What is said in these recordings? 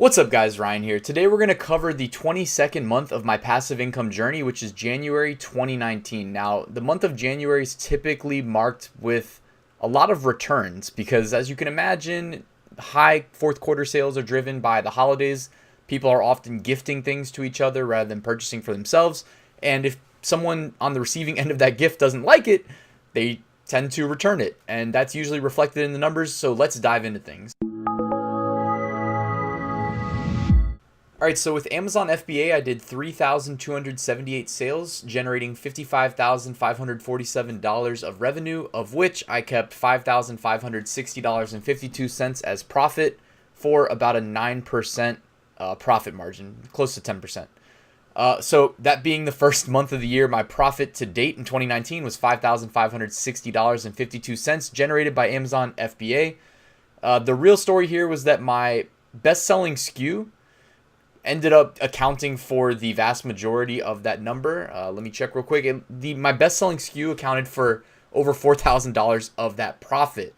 What's up guys, Ryan here. Today we're going to cover the 22nd month of my passive income journey, which is January 2019. Now, the month of January is typically marked with a lot of returns because, as you can imagine, high fourth quarter sales are driven by the holidays. People are often gifting things to each other rather than purchasing for themselves. And if someone on the receiving end of that gift doesn't like it, they tend to return it. And that's usually reflected in the numbers. So let's dive into things. All right, so with Amazon FBA, I did 3,278 sales, generating $55,547 of revenue, of which I kept $5,560.52 as profit for about a 9% profit margin, close to 10%. So that being the first month of the year, my profit to date in 2019 was $5,560.52 generated by Amazon FBA. The real story here was that my best-selling SKU ended up accounting for the vast majority of that number. Let me check real quick. My best-selling SKU accounted for over $4,000 of that profit.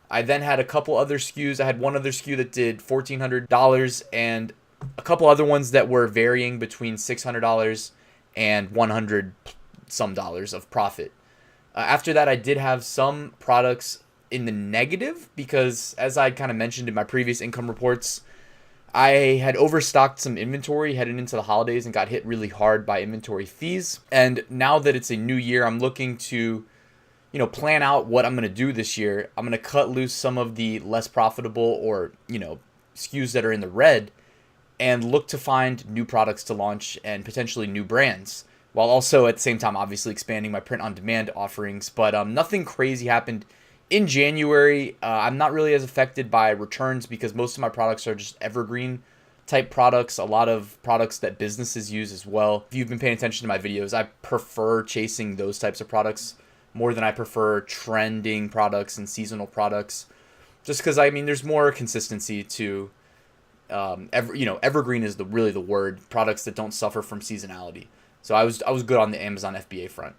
I then had a couple other SKUs. I had one other SKU that did $1,400 and a couple other ones that were varying between $600 and $100 some dollars of profit. After that, I did have some products in the negative because, as I kind of mentioned in my previous income reports, I had overstocked some inventory heading into the holidays and got hit really hard by inventory fees. And now that it's a new year, I'm looking to, plan out what I'm going to do this year. I'm going to cut loose some of the less profitable or, SKUs that are in the red and look to find new products to launch and potentially new brands, while also at the same time obviously expanding my print on demand offerings. But nothing crazy happened in January. I'm not really as affected by returns because most of my products are just evergreen type products, a lot of products that businesses use as well. If you've been paying attention to my videos, I prefer chasing those types of products more than I prefer trending products and seasonal products, just because there's more consistency to evergreen is really the word, products that don't suffer from seasonality. So I was good on the Amazon FBA front.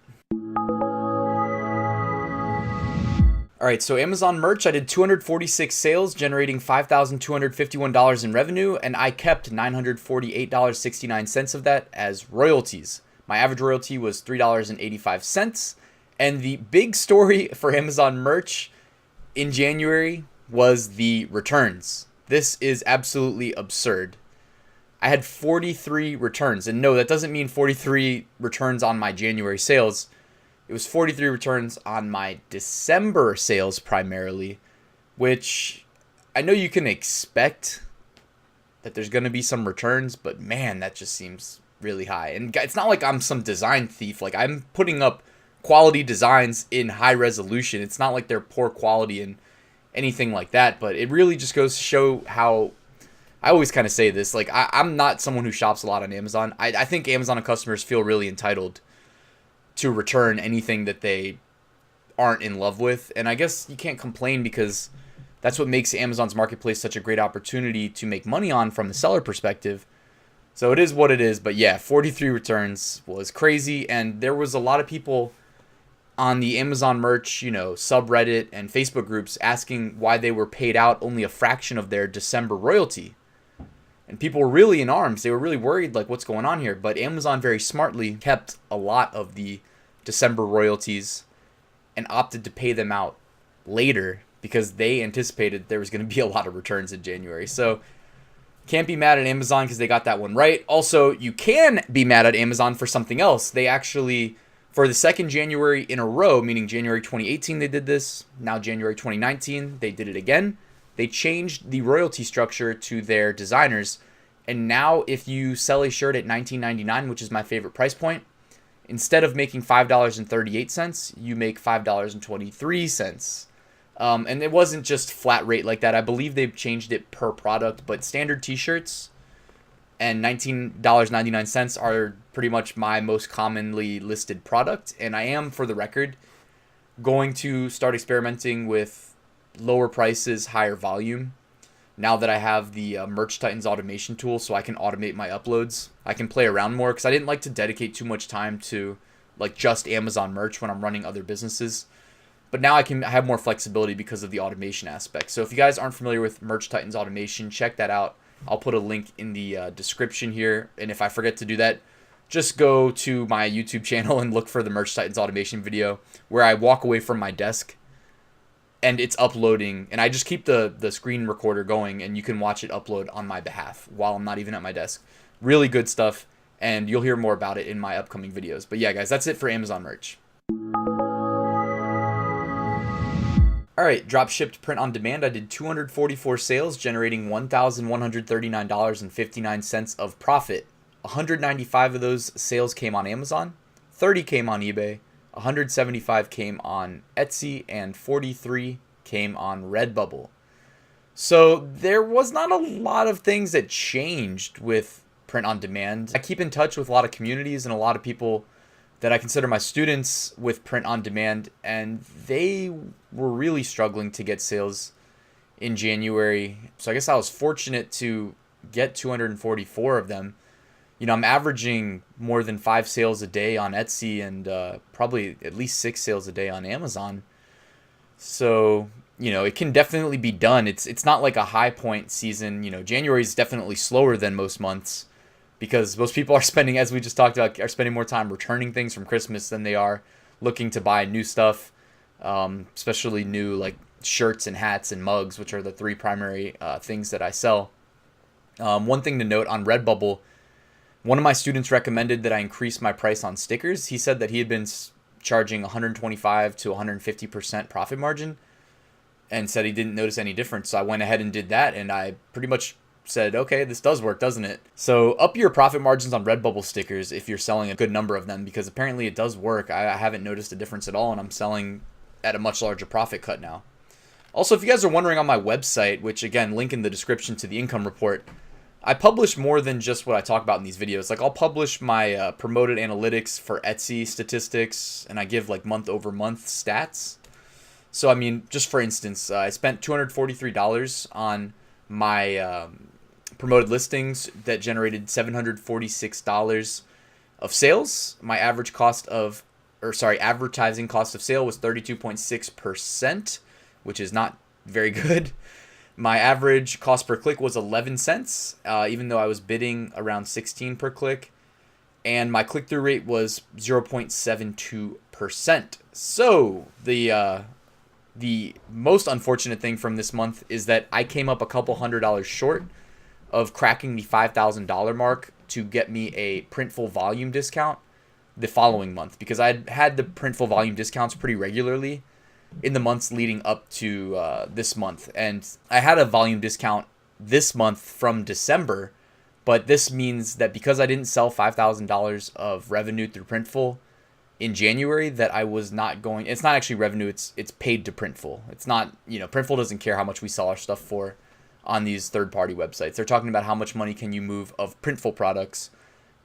All right, so Amazon merch, I did 246 sales, generating $5,251 in revenue, and I kept $948.69 of that as royalties. My average royalty was $3.85, and the big story for Amazon merch in January was the returns. This is absolutely absurd. I had 43 returns, and no, that doesn't mean 43 returns on my January sales. It was 43 returns on my December sales primarily, which I know you can expect that there's going to be some returns, but man, that just seems really high. And it's not like I'm some design thief. Like, I'm putting up quality designs in high resolution. It's not like they're poor quality and anything like that, but it really just goes to show how I always kind of say this. Like, I'm not someone who shops a lot on Amazon. I think Amazon customers feel really entitled to return anything that they aren't in love with. And I guess you can't complain because that's what makes Amazon's marketplace such a great opportunity to make money on from the seller perspective. So it is what it is. But yeah, 43 returns was crazy. And there was a lot of people on the Amazon merch, subreddit and Facebook groups asking why they were paid out only a fraction of their December royalty. And people were really in arms. They were really worried, like, what's going on here? But Amazon very smartly kept a lot of the December royalties and opted to pay them out later because they anticipated there was going to be a lot of returns in January. So can't be mad at Amazon because they got that one right. Also, you can be mad at Amazon for something else. They actually, for the second January in a row, meaning January 2018 they did this, now January 2019 they did it again. They changed the royalty structure to their designers, and now if you sell a shirt at $19.99, which is my favorite price point, instead of making $5.38, you make $5.23. And it wasn't just flat rate like that. I believe they've changed it per product, but standard t-shirts and $19.99 are pretty much my most commonly listed product. And I am, for the record, going to start experimenting with lower prices, higher volume. Now that I have the Merch Titans automation tool, so I can automate my uploads, I can play around more because I didn't like to dedicate too much time to like just Amazon merch when I'm running other businesses. But now I can have more flexibility because of the automation aspect. So if you guys aren't familiar with Merch Titans automation, check that out. I'll put a link in the description here. And if I forget to do that, just go to my YouTube channel and look for the Merch Titans automation video where I walk away from my desk and it's uploading, and I just keep the screen recorder going, and you can watch it upload on my behalf while I'm not even at my desk. Really good stuff, and you'll hear more about it in my upcoming videos. But yeah, guys, that's it for Amazon merch. All right, drop shipped print on demand. I did 244 sales, generating $1,139.59 of profit. 195 of those sales came on Amazon, 30 came on eBay, 175 came on Etsy, and 43 came on Redbubble. So there was not a lot of things that changed with print on demand. I keep in touch with a lot of communities and a lot of people that I consider my students with print on demand, and they were really struggling to get sales in January. So I guess I was fortunate to get 244 of them. You know, I'm averaging more than 5 sales a day on Etsy and probably at least 6 sales a day on Amazon. So, you know, it can definitely be done. It's not like a high point season. You know, January is definitely slower than most months because most people are spending, as we just talked about, are spending more time returning things from Christmas than they are looking to buy new stuff, especially new like shirts and hats and mugs, which are the 3 primary things that I sell. One thing to note on Redbubble, one of my students recommended that I increase my price on stickers. He said that he had been charging 125 to 150% profit margin and said he didn't notice any difference. So I went ahead and did that, and I pretty much said, okay, this does work, doesn't it? So up your profit margins on Redbubble stickers if you're selling a good number of them, because apparently it does work. I haven't noticed a difference at all, and I'm selling at a much larger profit cut now. Also, if you guys are wondering on my website, which again, link in the description to the income report, I publish more than just what I talk about in these videos. Like I'll publish my promoted analytics for Etsy statistics, and I give like month over month stats. So I mean, just for instance, I spent $243 on my promoted listings that generated $746 of sales. My average advertising cost of sale was 32.6%, which is not very good. My average cost per click was 11 cents, even though I was bidding around 16 per click. And my click-through rate was 0.72%. So the most unfortunate thing from this month is that I came up a couple $100 short of cracking the $5,000 mark to get me a Printful volume discount the following month, because I had the Printful volume discounts pretty regularly in the months leading up to this month. And I had a volume discount this month from December, but this means that because I didn't sell $5,000 of revenue through Printful in January, that I was not going, it's not actually revenue, it's paid to Printful. It's not, you know, Printful doesn't care how much we sell our stuff for on these third-party websites. They're talking about how much money can you move of Printful products.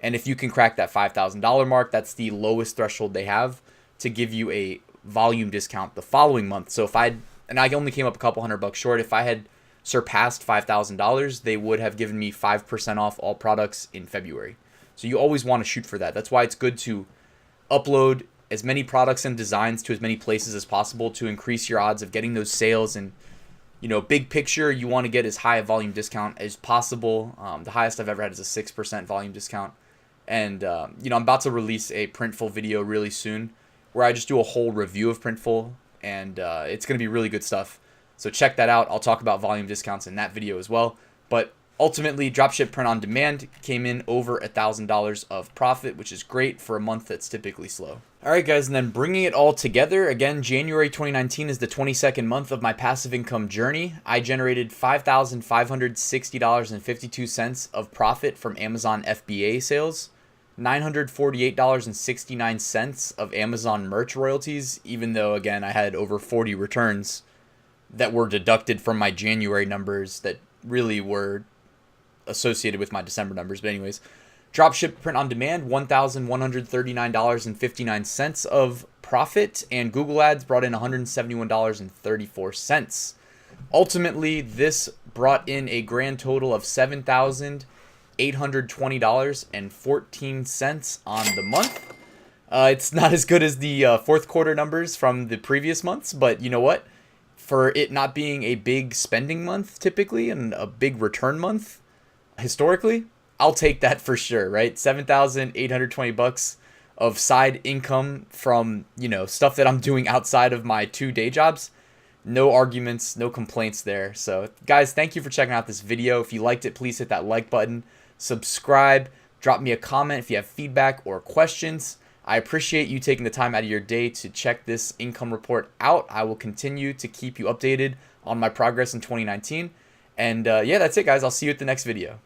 And if you can crack that $5,000 mark, that's the lowest threshold they have to give you a volume discount the following month. So if I only came up a couple $100 short. If I had surpassed $5,000, they would have given me 5% off all products in February. So you always want to shoot for that. That's why it's good to upload as many products and designs to as many places as possible to increase your odds of getting those sales. And, you know, big picture, you want to get as high a volume discount as possible. The highest I've ever had is a 6% volume discount. And, you know, I'm about to release a Printful video really soon where I just do a whole review of Printful, and it's going to be really good stuff. So check that out. I'll talk about volume discounts in that video as well. But ultimately, dropship print on demand came in over $1,000 of profit, which is great for a month that's typically slow. All right, guys, and then bringing it all together, again, January 2019 is the 22nd month of my passive income journey. I generated $5,560.52 of profit from Amazon FBA sales, $948.69 of Amazon merch royalties, even though, again, I had over 40 returns that were deducted from my January numbers that really were associated with my December numbers. But anyways, dropship print on demand, $1,139.59 of profit, and Google Ads brought in $171.34. Ultimately, this brought in a grand total of $7,820.14 on the month. It's not as good as the fourth quarter numbers from the previous months, but you know what? For it not being a big spending month typically and a big return month, Historically, I'll take that for sure, right? 7,820 bucks of side income from, stuff that I'm doing outside of my 2 day jobs. No arguments, no complaints there. So, guys, thank you for checking out this video. If you liked it, please hit that like button, subscribe, drop me a comment if you have feedback or questions. I appreciate you taking the time out of your day to check this income report out. I will continue to keep you updated on my progress in 2019. And yeah, that's it, guys. I'll see you at the next video.